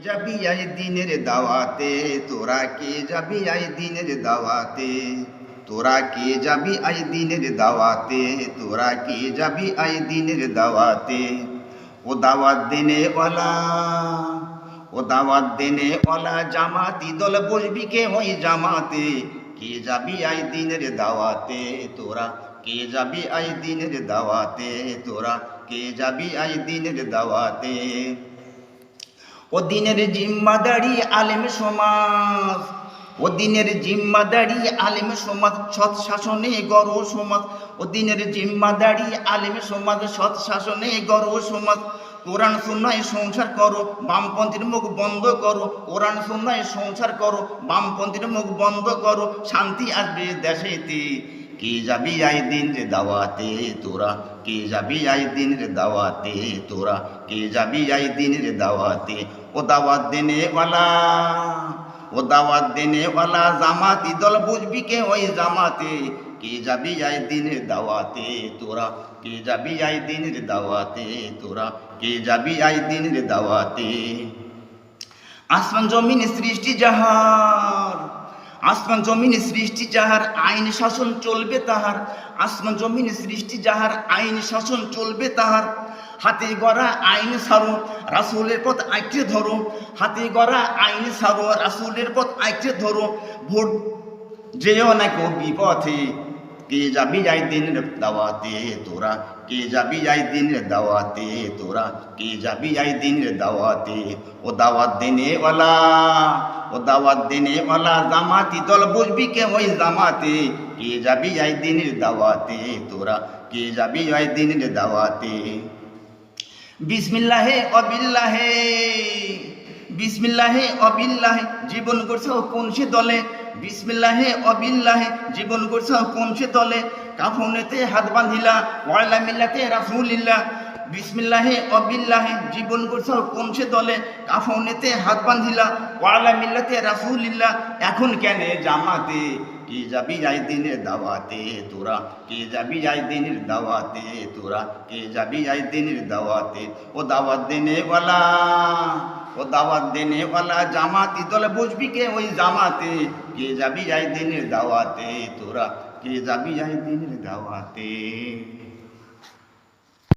যাবি আই দিনের দাওয়াতে, তোরা কে যাবি আই দিনের দাওয়াতে, তোরা কে যাবি আই দিনের দাওয়াতে, তোরা কে যাবি আই দিনের দাওয়াতে। ও দাওয়াত দেনে ওয়ালা, ও দাওয়াত দেনে ওয়ালা জামাতি দল বসবি কে ওই জামাতে। কে যাবি আই দিনের দাওয়াতে, তোরা কে যাবি আই দিনের দাওয়াতে, তোরা কে যাবি আই দিনের দাওয়াতে। ও দিনের জিম্মাদারি আলেম সমাজ, ও দিনের জিম্মাদারি আলেম সমাজ, সৎ শাসনে গড় সমাজ। ও দিনের জিম্মাদারি আলেম সমাজ, সৎ শাসনে গড় সমাজ। কোরআন সুন্নায় সংসার করো, বামপন্থীর মুখ বন্ধ করো। কোরআন সুন্নায় সংসার করো, বামপন্থীর মুখ বন্ধ করো। শান্তি আসবে দেশেতে। কে যাবি আই দিন রে দাওয়াতে, তোরা কে যাবি আই দিন রে দাওয়াতে, তোরা কে যাবি আই দিন রে দাওয়াতে। ও দাওয়াত দেনে ওয়ালা, ও দাওয়াত দেনে ওয়ালা জামাতি দল বুঝবি কে ওই জামাতে। কে যাবি আই দিন রে দাওয়াতে, তোরা কে যাবি আই দিন রে দাওয়াতে, তোরা কে যাবি আই দিন রে দাওয়াতে। আসমান জমিন সৃষ্টি যাহার, আসমান জমিন সৃষ্টি যাহার, আইন শাসন চলবে তাহার। আসমান জমিন সৃষ্টি যাহার, আইন শাসন চলবে তাহার। হাতে গড়া আইন সারো, রাসূলের পথ আঁকড়ে ধরো। হাতে গড়া আইন সারো, রাসূলের পথ আঁকড়ে ধরো। ভোট যেও না কো বিপথে। কে যাবি আই দিনের দাওয়াতে, তোরা কে যাবি আই দিনের দাওয়াতে, তোরা কে যাবি আই দিনের দাওয়াতে। ও দাওয়াত দেনে ওয়ালা, ও দাওয়াত দেনে ওয়ালা জামাতি দল বুঝবি কে ওই জামাতে। কে যাবি আই দিনের দাওয়াতে, তোরা কে যাবি আই দিনের দাওয়াতে। বিসমিল্লাহে অবিল্লাহে, বিসমিল্লাহে অবিল্লাহে জীবন করছে কোন সে দলে। বিসমিল্লাহে অবিল্লাহে জীবন করছে কোন সে দলে। কাফনেতে হাত বাঁধিলা ওয়ালা মিল্লাতে রাসূলিল্লাহ। বিসমিল্লাহে অবিল্লাহে জীবন করছে কোন সে দলে। কাফনেতে হাত বাঁধিলা ওয়ালা মিল্লাতে রাসূলিল্লাহ। এখন কেন জামাতে। কে যাবি আই দিনের দাওয়াতে, তোরা কে যাবি আই দিনের দাওয়াতে, তোরা কে যাবি আই দিনের দাওয়াতে। ও দাওয়াত দেনে ওয়ালা, ও দাওয়াত দেনে ওয়ালা জামাতি দল বুঝবি কে ওই জামাতে। কে যাবি আই দিনের দাওয়াতে, তোরা কে যাবি আই দিনের দাওয়াতে।